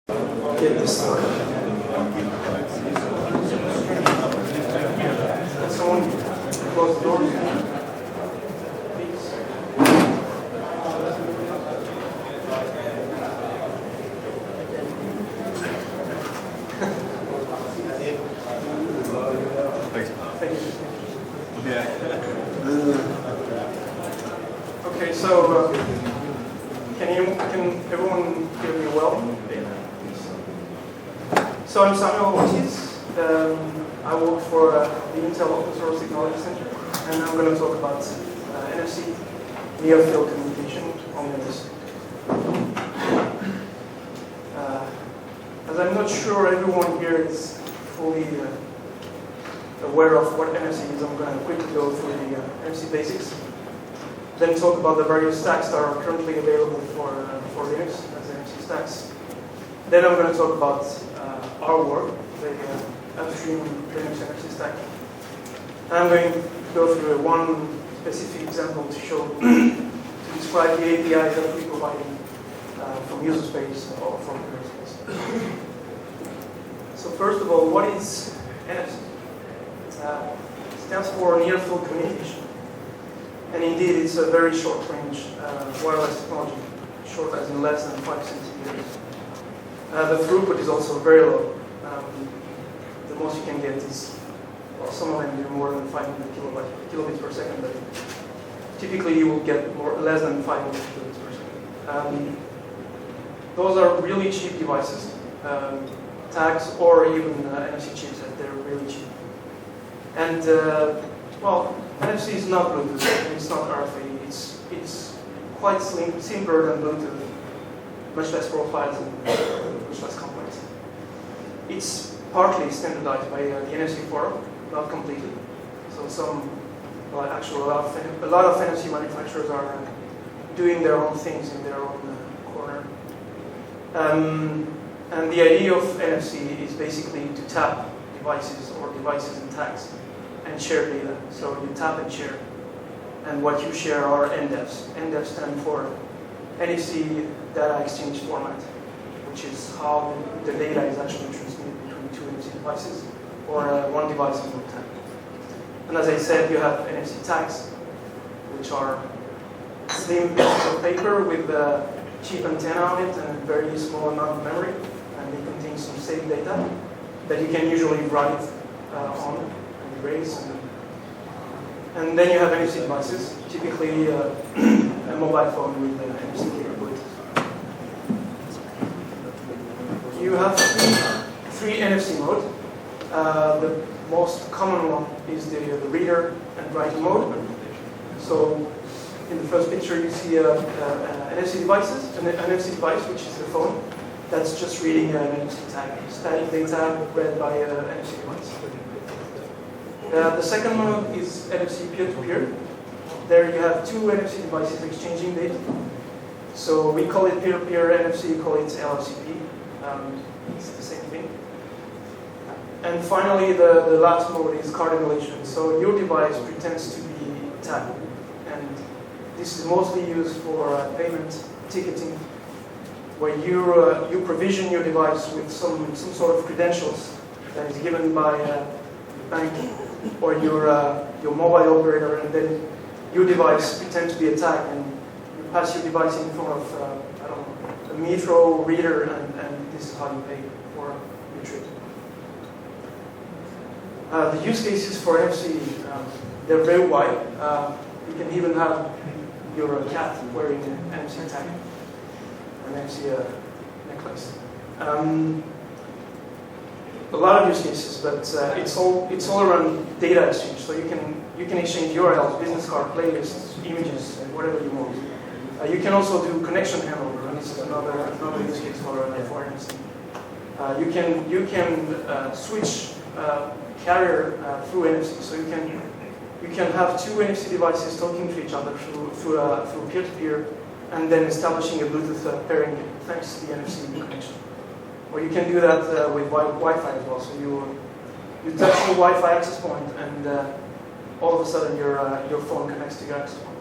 Get this started. Someone close the door. Please. Thank you. Yeah. Okay, so can everyone hear me well? So I'm Samuel Ortiz. I work for the Intel Open Source Technology Center, and I'm going to talk about NFC, near-field communication on Linux. As I'm not sure everyone here is fully aware of what NFC is, I'm going to quickly go through the NFC basics, then talk about the various stacks that are currently available for Linux as NFC stacks. Then I'm going to talk about our work, the upstream Linux NFC stack. And I'm going to go through one specific example to show, to describe the APIs that we provide from user space or from user space. So first of all, what is NFC? It stands for Near Field Communication. And indeed, it's a very short-range wireless technology, short as in less than 5 centimeters. The throughput is also very low. The most you can get is, well, some of them do more than 500 kilobits per second, but typically you will get less than 500 kilobits per second. Those are really cheap devices, tags or even NFC chipsets. They're really cheap. And well, NFC is not Bluetooth. It's not RFID. It's quite simpler than Bluetooth. Much less profiles and much less complex. It's partly standardized by the NFC Forum, not completely. So actually a lot of NFC manufacturers are doing their own things in their own corner. And the idea of NFC is basically to tap devices or devices and tags and share data. So you tap and share. And what you share are NDEFs. NDEFs stand for NFC Data Exchange Format, which is how the data is actually transmitted between two NFC devices or one device and one tag. And as I said, you have NFC tags, which are slim pieces of paper with a cheap antenna on it and a very small amount of memory, and they contain some saved data that you can usually write on and erase. And then you have NFC devices, typically a mobile phone with NFC capabilities. You have three NFC modes. The most common one is the reader and writer mode. So in the first picture you see an NFC device, which is the phone, that's just reading an NFC tag, static data read by an NFC device. The second mode is NFC peer-to-peer. There you have two NFC devices exchanging data. So we call it peer-to-peer, NFC call it ELCE. It's the same thing. And finally, the last mode is card emulation. So your device pretends to be a tag. And this is mostly used for payment ticketing, where you provision your device with some sort of credentials that is given by a bank or your mobile operator, and then your device pretends to be a tag, and you pass your device in front of I don't know, a metro reader, and this is how you pay for your trip. The use cases for NFC, they're very wide. You can even have your cat wearing an NFC tag, an NFC necklace. A lot of use cases, but it's all around data exchange. So you can exchange URLs, business card, playlists, images, and whatever you want. You can also do connection handover, and this is another use case for NFC. You can switch carrier through NFC. So you can have two NFC devices talking to each other through peer-to-peer, and then establishing a Bluetooth pairing thanks to the NFC connection. Or you can do that with Wi-Fi as well. So you touch the Wi-Fi access point, and all of a sudden your phone connects to your access point.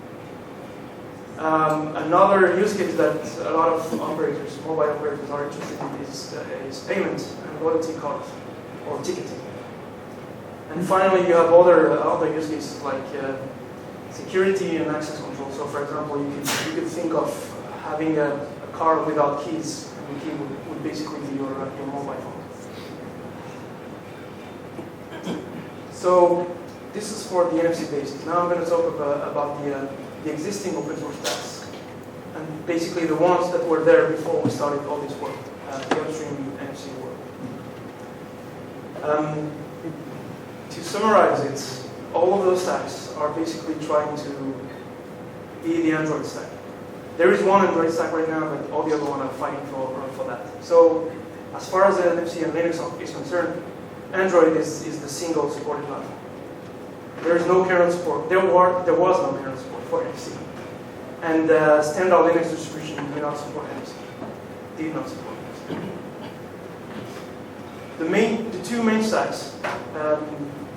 Another use case that a lot of operators, mobile operators, are interested in is payment and loyalty cards or ticketing. And finally, you have other use cases like security and access control. So, for example, you could think of having a car without keys, and the key would basically be your mobile phone. So, this is for the NFC basics. Now I'm going to talk about the existing open source stacks, and basically the ones that were there before we started all this work, the upstream NFC work. To summarize it, all of those stacks are basically trying to be the Android stack. There is one Android stack right now, but all the other ones are fighting for that. So, as far as the NFC and Linux is concerned, Android is the single supported platform. There is no kernel support. There was no kernel support for NFC. And standard Linux distribution did not support NFC. Did not support NFC. The two main stacks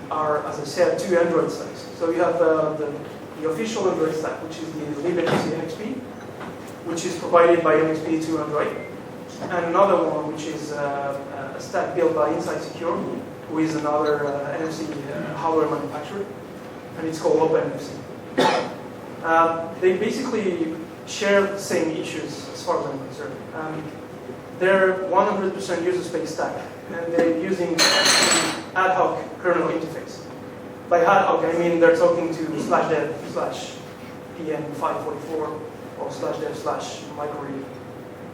are, as I said, two Android stacks. So you have the official Android stack, which is the Linux NFC, which is provided by NXP to Android, and another one, which is a stack built by Inside Secure, who is another NFC hardware manufacturer, and it's called OpenNFC. They basically share the same issues as far as I'm concerned. They're 100% user space stack, and they're using ad hoc kernel interface. By ad hoc, I mean they're talking to /dev/pn544 or /dev/microread,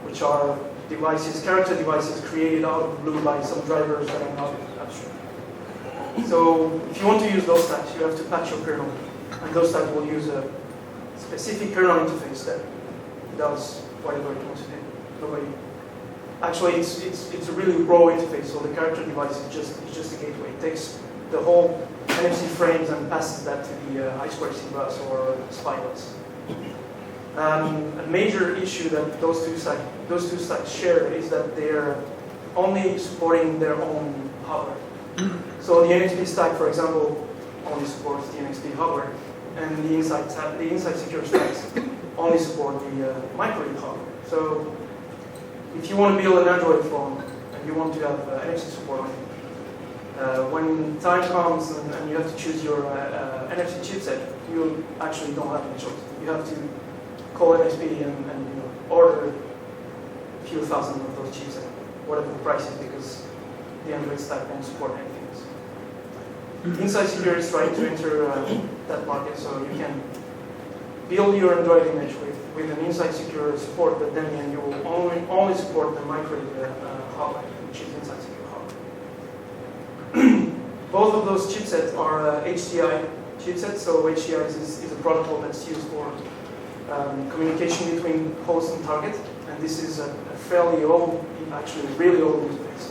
which are devices, character devices created out of the blue by some drivers that are not upstream. So if you want to use those stacks, you have to patch your kernel, and those stacks will use a specific kernel interface that does whatever it wants to do. Actually, it's a really raw interface, so the character device is just a gateway. It takes the whole NFC frames and passes that to the I2C bus or SPI bus. A major issue that those two stacks share is that they're only supporting their own hardware. So the NXP stack, for example, only supports the NXP hardware, and the Inside Secure stacks only support the microread hardware. So if you want to build an Android phone and you want to have NFC support on it, when time comes and you have to choose your NFC chipset, you actually don't have any choice. You have to call NXP and order a few thousand of those chipsets, whatever the price is, because the Android stack won't support anything else. Inside Secure is trying to enter that market, so you can build your Android image with an Inside Secure support, but then you will only support the microread hardware, which is Inside Secure hardware. Both of those chipsets are HDI chipsets, so HDI is a protocol that's used for communication between host and target, and this is a fairly old, actually really old interface.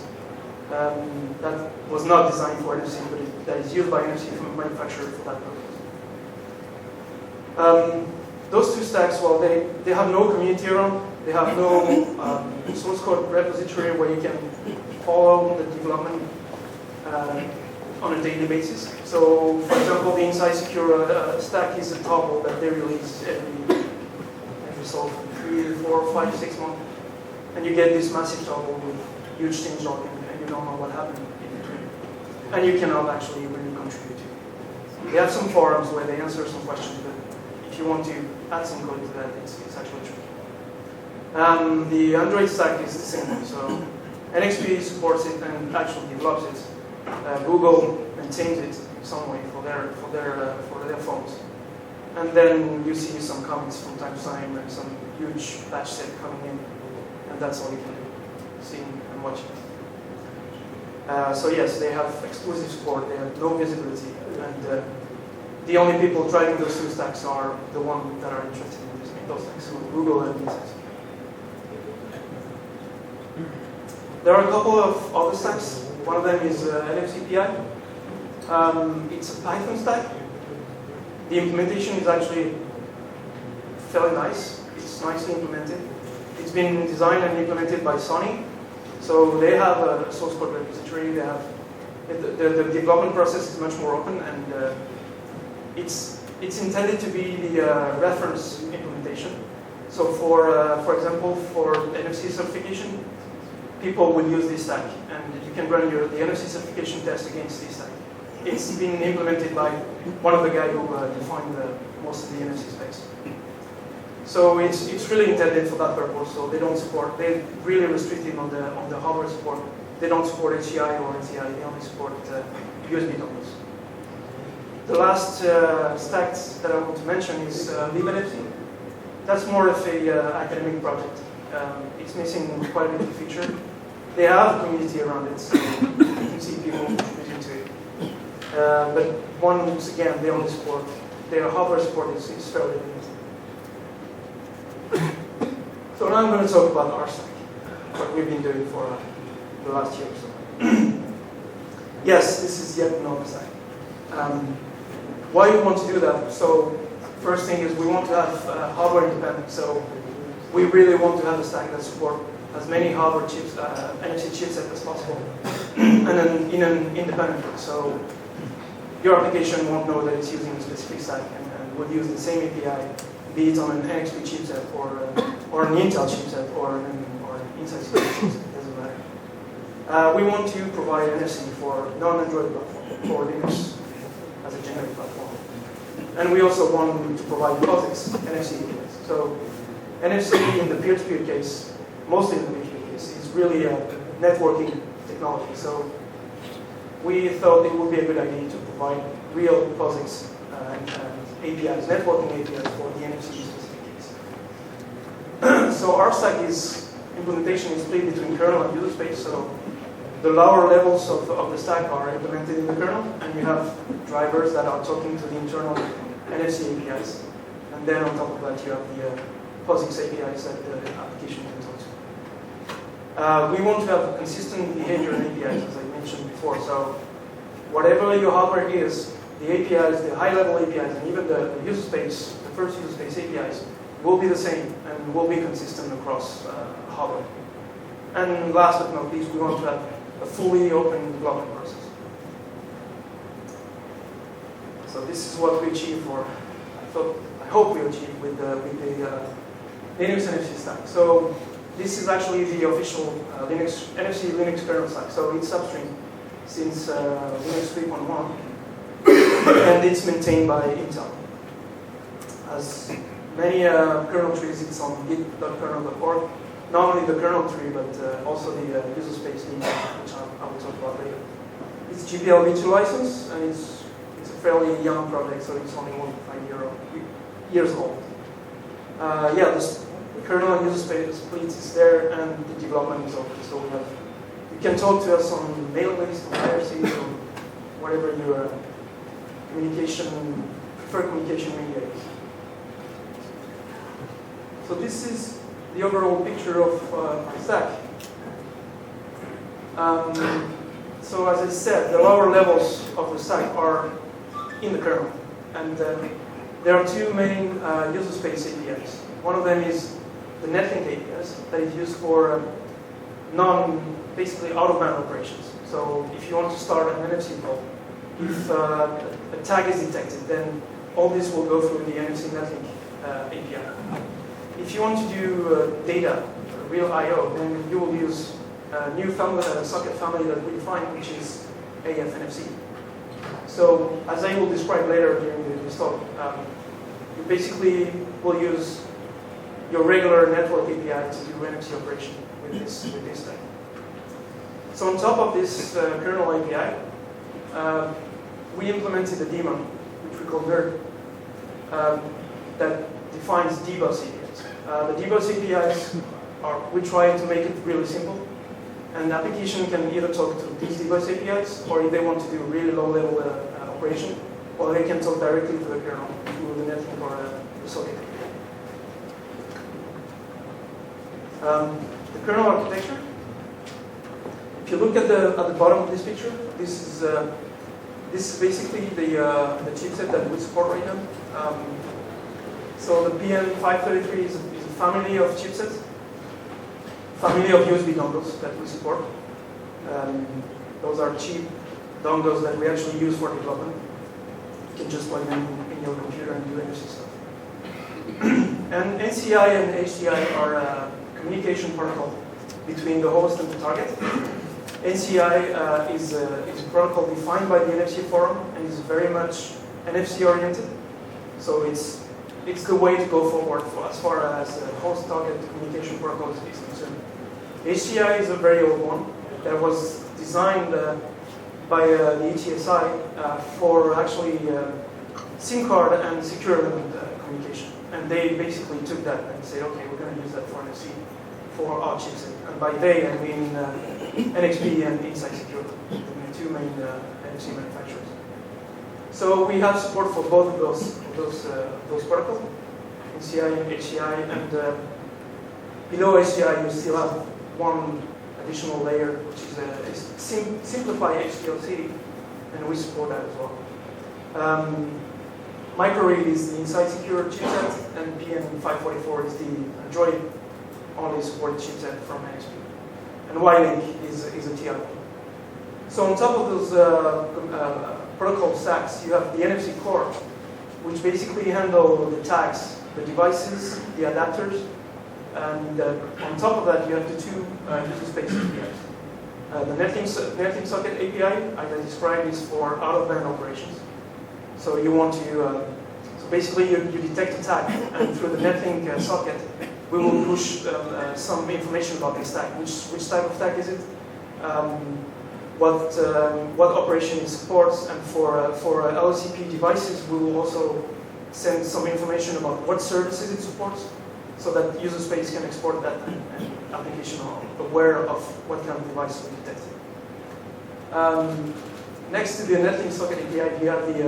That was not designed for NFC, but that is used by NFC from a manufacturer for that purpose. Those two stacks, well, they have no community around. They have no source code repository where you can follow the development on a daily basis. So, for example, the Inside Secure stack is a toggle that they release every so 3, 4, 5, 6 months, and you get this massive toggle with huge change log, and you don't know what happened in between, and you cannot actually really contribute to it. They have some forums where they answer some questions, but if you want to add some code to that, it's actually tricky. The Android stack is the same way. So NXP supports it and actually develops it. Google maintains it in some way for their phones. And then you see some comments from time to time and some huge patch set coming in, and that's all you can do, see and watch it. So yes, they have exclusive support. They have no visibility, and the only people driving those two stacks are the ones that are interested in those stacks, so Google and Inside. There are a couple of other stacks. One of them is NFC PI. It's a Python stack. The implementation is actually fairly nice. It's nicely implemented. It's been designed and implemented by Sony. So they have a source code repository. They have the development process is much more open, and it's intended to be the reference implementation. So for example, for NFC certification, people will use this stack, and you can run the NFC certification test against this stack. It's been implemented by one of the guys who defined most of the NFC space. So it's really intended for that purpose. So they're really restricted on the hardware support. They don't support HCI or NCI. They only support USB dongles. The last stack that I want to mention is libNFC. That's more of a academic project. It's missing quite a bit of feature. They have a community around it, so you can see people contributing to it. But once again, they only support, their hardware support is fairly limited. So now I'm going to talk about our stack, what we've been doing for the last year or so. Yes, this is yet another stack. Why do we want to do that? So first thing is we want to have hardware independence. So we really want to have a stack that supports as many hardware chips, NFC chipset as possible, and then in an independent way. So your application won't know that it's using a specific stack and will use the same API, be it on an NXP chipset or an Intel chipset or an Insight chipset. It doesn't matter. We want to provide NFC for non-Android platform, for Linux as a generic platform. And we also want to provide POSIX NFC APIs. So NFC in the peer-to-peer case, mostly in the peer-to-peer case, is really a networking technology. So we thought it would be a good idea to provide real POSIX APIs, networking APIs for the NFC specific case. So our stack implementation is split between kernel and user space. So the lower levels of the stack are implemented in the kernel, and you have drivers that are talking to the internal NFC APIs. And then on top of that, you have the POSIX APIs that the application can talk to. We want to have consistent behavior in APIs, as I mentioned before. So whatever your hardware is, the APIs, the high-level APIs, and even the user space, the first user space APIs, will be the same and will be consistent across hardware. And last but not least, we want to have a fully open development process. So this is what we achieved I hope we achieved with the Linux NFC stack. So this is actually the official NFC Linux kernel stack. So it's upstream since Linux 3.1, and it's maintained by Intel. As many kernel trees, it's on git.kernel.org. Not only the kernel tree, but also the user space link, which I will talk about later. It's GPL v2 license, and it's a fairly young project, so it's only 1.5 years old. The kernel and user space split is there, and the development is open. So you can talk to us on mailing list, on IRC, or whatever your preferred communication media is. So this is the overall picture of our stack. So as I said, the lower levels of the stack are in the kernel. And there are two main user space APIs. One of them is the netlink APIs that is used for basically out-of-band operations. So if you want to start an NFC call, if a tag is detected, then all this will go through the NFC netlink API. If you want to do data, real I/O, then you will use a new socket family that we define, which is AF-NFC. So as I will describe later during this talk, you basically will use your regular network API to do NFC operation with this stack. So on top of this kernel API, we implemented a daemon, which we call NERD, that defines dbus APIs. The dbus APIs we try to make it really simple, and the application can either talk to these dbus APIs, or if they want to do really low-level operation, or they can talk directly to the kernel through the netlink or the socket API. The kernel architecture. If you look at the bottom of this picture, this is basically the chipset that we support right now. So the PM533 is a family of chipsets, family of USB dongles that we support. Those are cheap dongles that we actually use for development. You can just plug them in your computer and do NFC stuff. And NCI and HCI are a communication protocol between the host and the target. NCI is a protocol defined by the NFC forum and is very much NFC oriented. So it's the way to go forward as far as host-target communication protocols is concerned. HCI is a very old one that was designed by the ETSI for actually SIM card and secure element communication. And they basically took that and said, okay, we're going to use that for NFC for our chipset. And by they, I mean NXP and Insight Secure, the two main NFC manufacturers. So we have support for both of those protocols, NCI and HCI, and below HCI you still have one additional layer, which is simplify HPLC, and we support that as well. Microread is the Insight Secure chipset, and PN544 is the Android-only supported chipset from NXP. And Y-Link is a TI. So on top of those protocol stacks, you have the NFC core, which basically handle the tags, the devices, the adapters, and on top of that, you have the two user space APIs. The netlink socket API, as I described, is for out-of-band operations. So you want to, so basically you detect a tag, and through the netlink socket, we will push some information about this tag. Which type of tag is it? What operation it supports, and for LCP devices, we will also send some information about what services it supports, so that user space can export that and application aware of what kind of device we detect. Next to the netlink socket API, we have the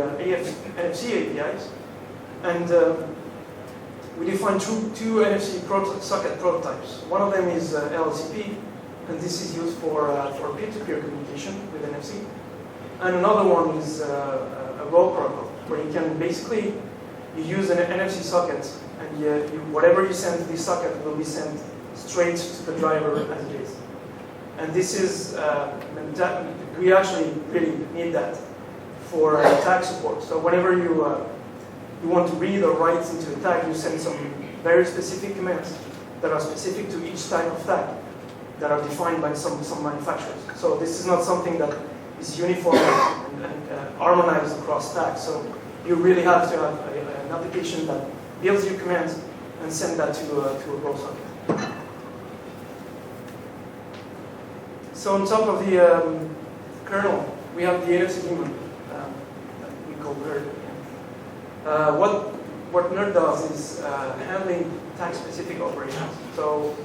NFC APIs, and we define two NFC socket prototypes. One of them is LCP, and this is used for peer-to-peer communication with NFC. And another one is a role protocol, where you can basically use an NFC socket, and whatever you send to this socket will be sent straight to the driver as it is. And this is, we actually really need that for tag support. So whenever you want to read or write into a tag, you send some very specific commands that are specific to each type of tag that are defined by some manufacturers. So this is not something that is uniform and harmonized across tags. So you really have to have an application that builds your commands and send that to a role socket. So on top of the kernel, we have the NFC daemon that we call NERD. What NERD does is handling tag-specific operations. So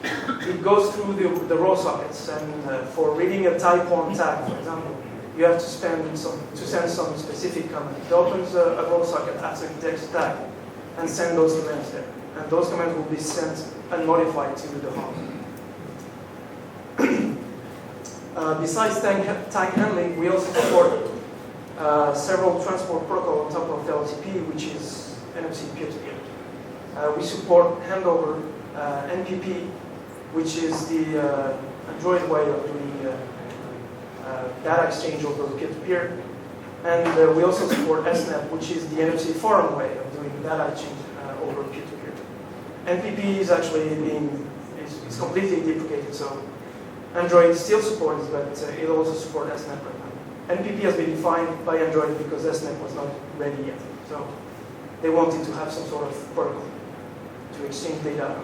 it goes through the raw sockets, and for reading a type 1 tag, for example, you have to send some specific command. It opens a raw socket after it detects a tag and send those commands there. And those commands will be sent and modified to the host. Besides tag handling, we also support several transport protocols on top of LTP, which is NFC peer-to-peer. We support handover, NPP, which is the Android way of doing data exchange over peer-to-peer. And we also support SNAP, which is the NFC forum way of doing data exchange over peer-to-peer. NPP is actually it's completely deprecated, so Android still supports, but it also supports SNAP right now. NPP has been defined by Android because SNAP was not ready yet. So they wanted to have some sort of protocol to exchange data,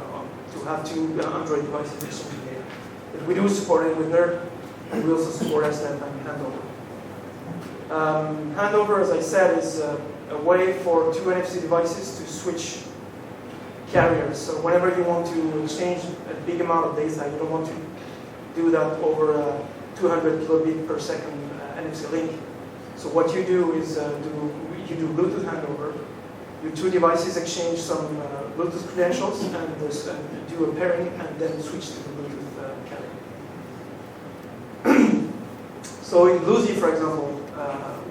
to have two Android devices exchange data. But we do support it with NERD, and we also support SNAP and handover. Handover, as I said, is a way for two NFC devices to switch carriers. So whenever you want to exchange a big amount of data, you don't want to do that over a 200 kilobit per second NFC link. So what you do is you do Bluetooth handover. Your two devices exchange some Bluetooth credentials and do a pairing, and then switch to the Bluetooth carrier. So in BlueZ, for example,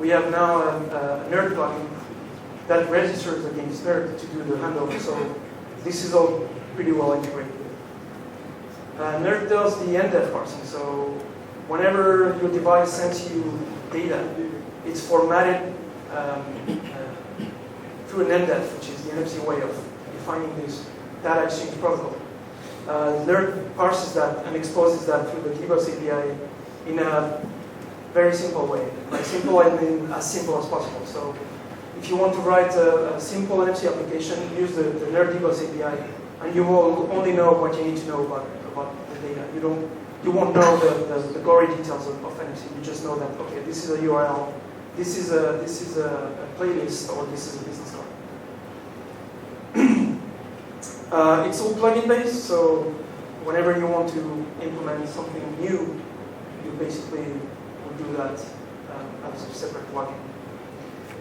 we have now a NERD plugin that registers against NERD to do the handover. So this is all pretty well integrated. NERD does the NDEF parsing. So whenever your device sends you data, it's formatted through an NDEF, which is the NFC way of defining this data exchange protocol. NERD parses that and exposes that through the debug API in a very simple way. By simple, I mean as simple as possible. So if you want to write a simple NFC application, use the NERD debug API, and you will only know what you need to know about the data. You won't know the gory details of NFC. You just know that, okay, this is a URL, this is a playlist, or this is a business card. It's all plugin based, so whenever you want to implement something new, you basically will do that as a separate plugin.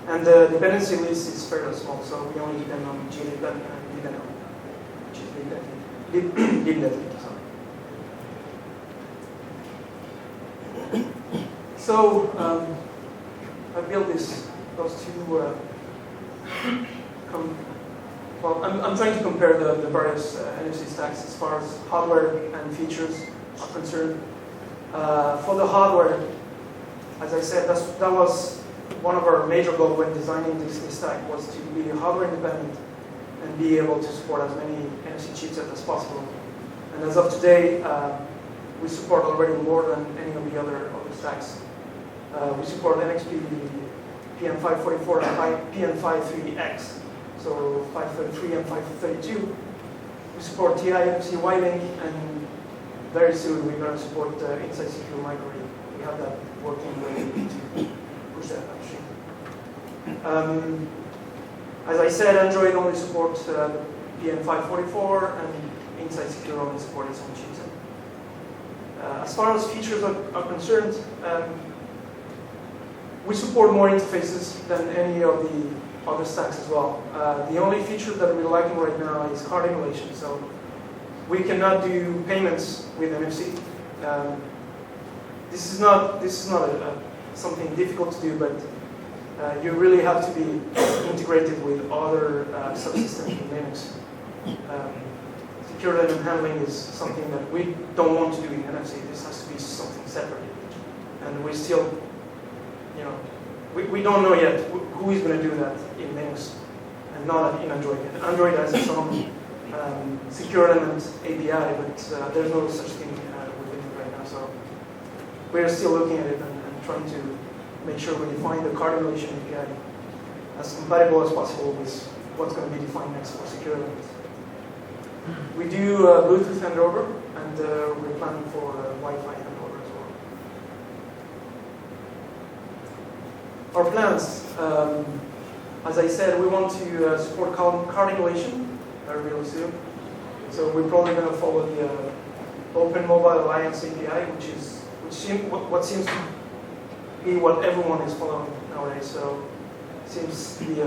And the dependency list is fairly small, so we only depend on glib and libnetl, which is libnetl. So I built those two. Well, I'm trying to compare the various NFC stacks as far as hardware and features are concerned. For the hardware, as I said, that was one of our major goals when designing this stack, was to be hardware independent and be able to support as many NFC chipsets as possible. And as of today, we support already more than any of the other stacks. We support NXP PM544 and PM53X, so 533 and 532. We support TI NFC Y-Link, and very soon we're going to support Inside Secure Microread. We have that working ready to push that upstream. As I said, Android only supports PM544, and Inside Secure only supports its own chipset. As far as features are concerned, we support more interfaces than any of the other stacks as well. The only feature that we're lacking right now is card emulation. So we cannot do payments with NFC. This is not something difficult to do, but you really have to be integrated with other subsystems in Linux. Secure element handling is something that we don't want to do in NFC. This has to be something separate, and we still, we don't know yet who is going to do that in Linux and not in Android. Android has its own secure element API, but there's no such thing within it right now. So we're still looking at it and trying to make sure we define the card emulation API as compatible as possible with what's going to be defined next for secure elements. We do Bluetooth handover, and we're planning for Wi-Fi handover as well. Our plans, as I said, we want to support card emulation really soon. So we're probably going to follow the Open Mobile Alliance API, what seems to be what everyone is following nowadays. So it seems to be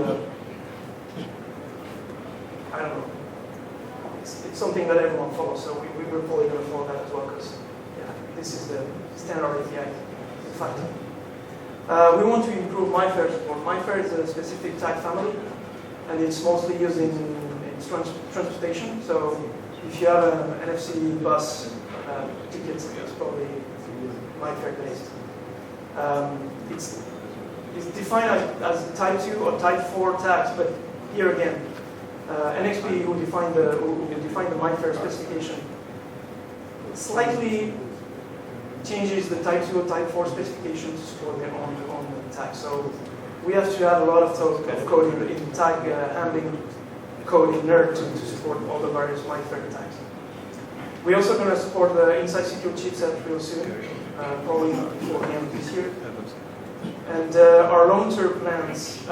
I don't know. It's something that everyone follows, so we're probably going to follow that as well, because this is the standard API, in fact. We want to improve MyFair support. MyFair is a specific tag family, and it's mostly used in transportation. So if you have an NFC bus ticket, it's probably MyFair based. It's defined as type 2 or type 4 tags, but here again, NXP, who defined the MyFair specification, slightly changes the type 2 or type 4 specification to support their own tag. So we have to add a lot of code in tag handling code in NERD to support all the various MyFair tags. We're also going to support the Inside Secure chipset real soon, probably before the end of this year. And our long-term plans,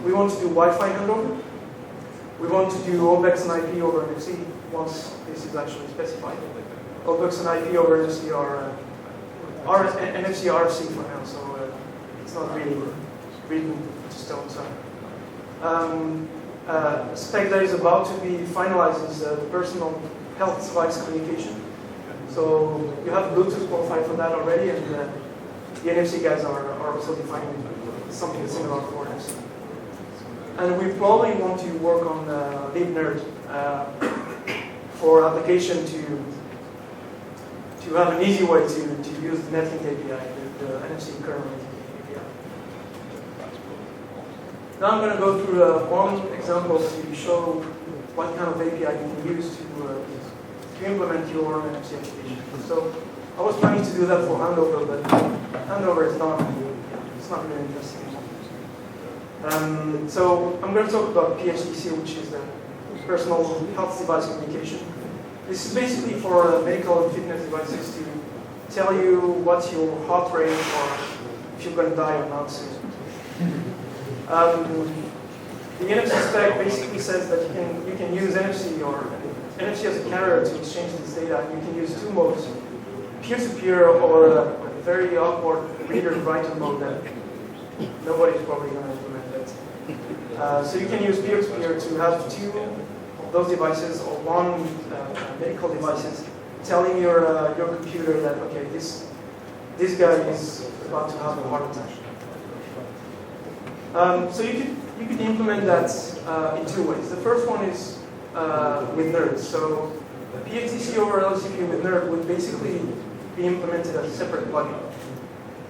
we want to do Wi-Fi handover. We want to do OPEX and IP over NFC once this is actually specified. OPEX and IP over NFC are NFC RFC for now, so it's not really written to stone. So, a spec that is about to be finalized is the personal health device communication. So you have Bluetooth qualified for that already, and the NFC guys are also defining something similar for NFC. And we probably want to work on libnerd for application to have an easy way to use the Netlink API, the NFC kernel API. Now I'm going to go through one example to show what kind of API you can use to implement your NFC application. So I was planning to do that for handover, but handover is not, it's not really interesting. So I'm going to talk about PHDC, which is the personal health device communication. This is basically for medical and fitness devices to tell you what's your heart rate or if you're going to die or not soon. The NFC spec basically says that you can use NFC or NFC as a carrier to exchange this data. You can use two modes, peer-to-peer or a very awkward reader-writer mode that nobody's probably going to implement that. So you can use peer-to-peer to have two of those devices or one medical devices telling your computer that, okay, this guy is about to have a heart attack. So you could implement that in two ways. The first one is with NERD. So PHDC over LCP with NERD would basically be implemented as a separate plugin.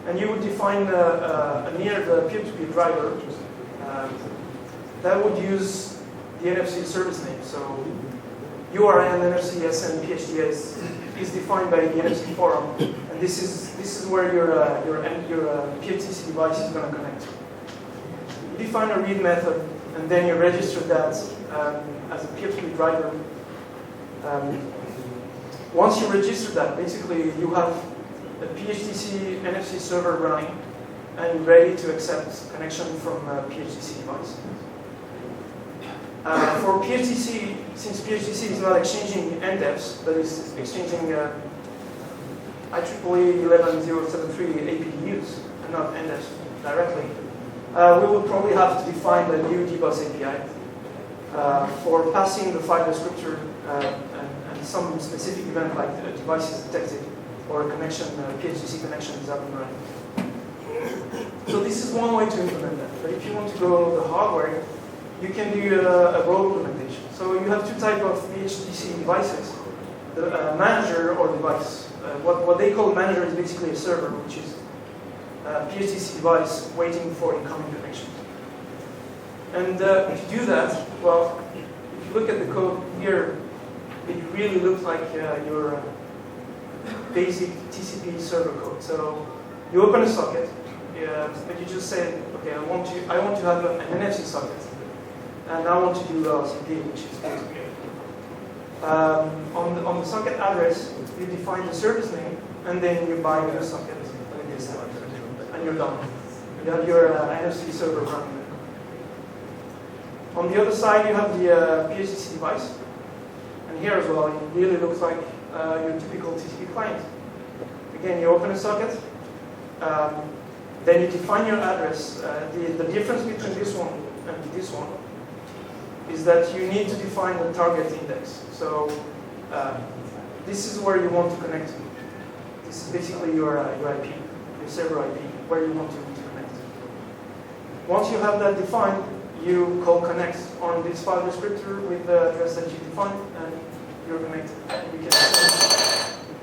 And you would define a near the peer-to-peer driver that would use the NFC service name. So URN, NFC, SN, PHDS is defined by the NFC forum, and this is where your PHDC device is going to connect. You define a read method, and then you register that as a peer-to-peer driver. Once you register that, basically you have a PHDC NFC server running and ready to accept connection from a PHDC device. For PHDC, since PHDC is not exchanging NDEFs, but is exchanging IEEE 11073 APDUs and not NDEFs directly, we will probably have to define the new dbus API for passing the file descriptor and some specific event like a device is detected or a connection, PHDC connection is up and running. So this is one way to implement that. But if you want to go the hardware, you can do a role implementation. So you have two types of PHDC devices, the manager or device. What they call manager is basically a server, which is a PHDC device waiting for incoming connections. And if you do that, well, if you look at the code here, it really looks like your basic TCP server code. So you open a socket, but you just say, okay, I want to have an NFC socket. And I want to do LCP, which is peer-to-peer. On the socket address, you define the service name, and then you buy your socket, and you're done. You have your NFC server running. On the other side, you have the PHDC device. And here as well, it really looks like your typical TCP client. Again, you open a socket, then you define your address. The difference between this one and this one is that you need to define the target index. So this is where you want to connect to. This is basically your IP, your server IP, where you want to connect. Once you have that defined, you call connect on this file descriptor with the address that you defined, and you're connected. And you can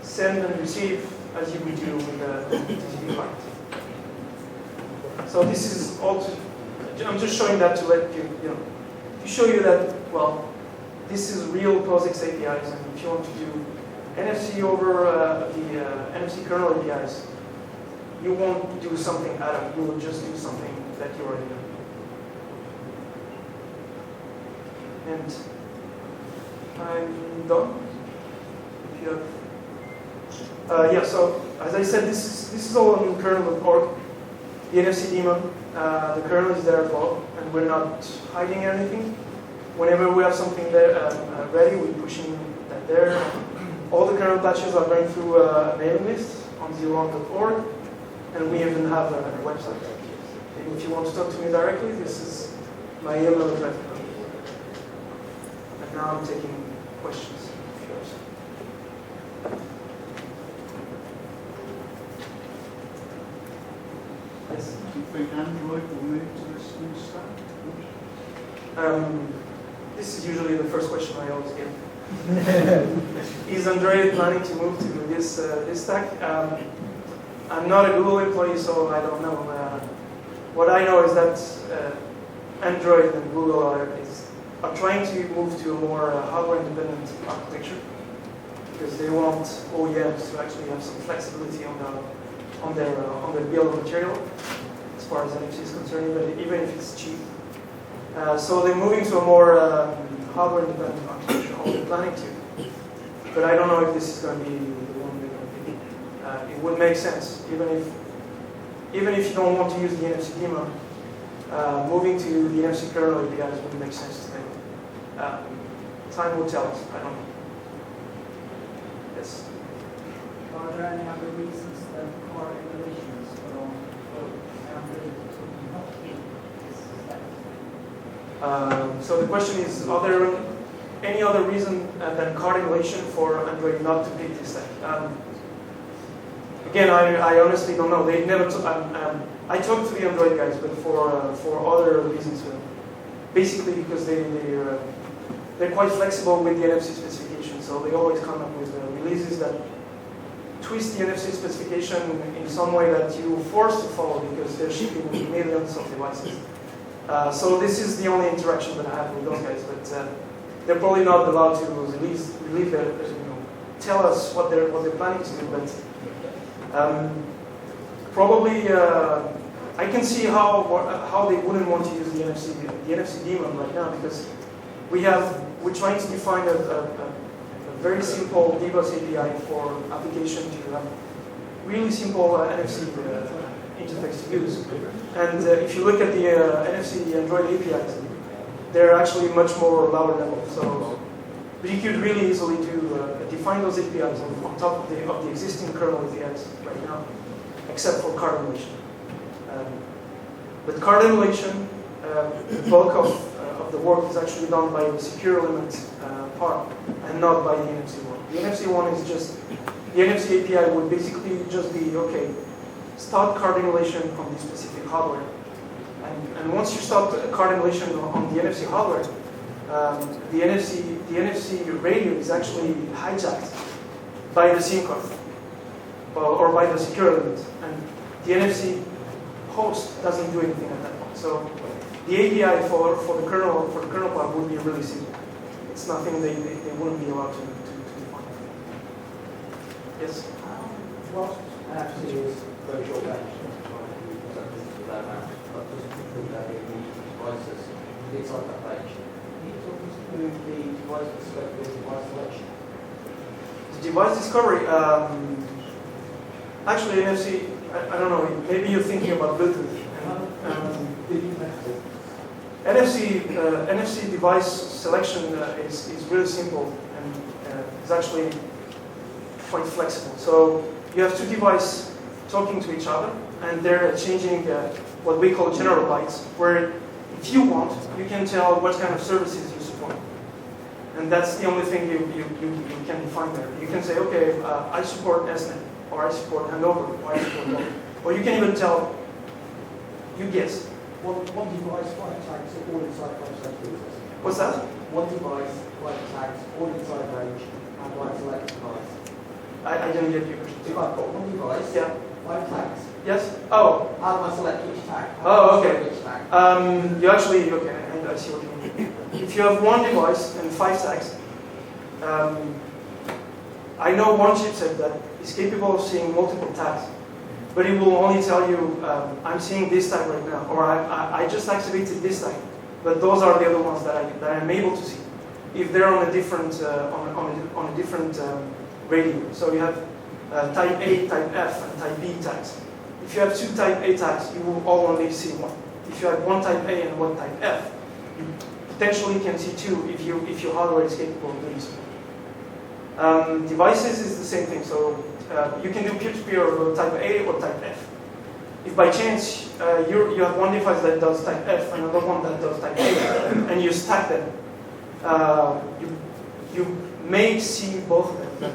send and receive as you would do with the TCP client. So this is all. I'm just showing that to let you know. To show you that, well, this is real POSIX APIs, and if you want to do NFC over the NFC kernel APIs, you won't do something out of it, you will just do something that you already know. And I'm done. If you have, yeah, so as I said, this is all on kernel.org. The NFC daemon, the kernel is there as well, and we're not hiding anything. Whenever we have something there ready, we're pushing that there. All the kernel patches are going through a mailing list on 01.org, and we even have a website. And if you want to talk to me directly, this is my email address. And now I'm taking questions. Yes? Do you think Android will move to this new stack? This is usually the first question I always get. Is Android planning to move to this stack? I'm not a Google employee, so I don't know. What I know is that Android and Google are trying to move to a more hardware-independent architecture because they want OEMs to actually have some flexibility on their bill of material as far as NFC is concerned, even if it's cheap. So they're moving to a more hardware-independent architecture, or they're planning to. But I don't know if this is going to be the one they're going to pick. It would make sense, even if you don't want to use the NFC daemon, moving to the NFC kernel APIs would make sense to them. Time will tell us. I don't know. Yes. Are there any other reasons that core emulation is put on Android to not hit this step? So the question is, are there any other reason than card emulation for Android not to pick this step? Again, I honestly don't know. They never. I talked to the Android guys, but for other reasons. Basically, because they're quite flexible with the NFC specification, so they always come up with releases that twist the NFC specification in some way that you're forced to follow because they're shipping millions of devices. So this is the only interaction that I have with those guys, but they're probably not allowed to tell us what they're planning to do. But probably I can see how they wouldn't want to use the NFC daemon right now because we're trying to define a very simple dbus API for application to have really simple NFC interface to use. And if you look at the NFC Android APIs, they're actually much more lower level. So, but you could really easily define those APIs on top of the existing kernel APIs right now, except for card emulation. With card emulation, the bulk of the work is actually done by the secure element part and not by the NFC one. The NFC one is just, the NFC API would basically just be, okay, start card emulation on the specific hardware. And once you start card emulation on the NFC hardware, the NFC radio is actually hijacked by the SIM card or by the secure element. And the NFC host doesn't do anything at that point. So the API for the kernel part would be really simple. It's nothing they wouldn't be allowed to define. Yes? Whilst NFC is very short range, but doesn't include that in the devices inside that range. Can you talk us through the device perspective, device selection? The device discovery, actually NFC, I don't know, maybe you're thinking about Bluetooth. NFC device selection is really simple and is actually quite flexible. So you have two devices talking to each other, and they're exchanging what we call general bytes, where if you want, you can tell what kind of services you support. And that's the only thing you can define there. You can say, okay, I support SNET, or I support handover, or I support both. Or you can even tell, you guess. One device, 5 tags, all inside 5 seconds. What's that? One device, 5 tags, all inside range, and one select device. I didn't get your question. If I've got one device, Yeah. 5 tags, Yes? Oh. how do I select which tag? Oh, okay. Which tag? You actually, okay, I see what you mean. If you have one device and 5 tags, I know one chipset that is capable of seeing multiple tags, but it will only tell you, I'm seeing this tag right now, or I just activated this tag, but those are the other ones that I'm able to see if they're on a different on a different radio. So you have type A, type F, and type B tags. If you have 2 type A tags, you will all only see one. If you have 1 type A and 1 type F, you potentially can see 2 if your hardware is capable of doing so. Devices is the same thing. So you can do peer-to-peer of type A or type F. If by chance you have one device that does type F and another one that does type A, and you stack them, you may see both of them.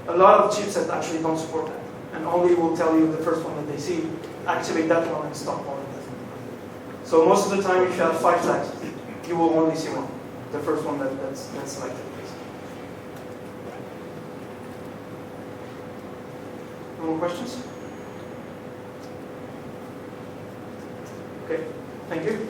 A lot of chipsets actually don't support that, and only will tell you the first one that they see, activate that one and stop all of that. So most of the time, if you have 5 tags, you will only see one, the first one that's selected. No more questions? Okay, thank you.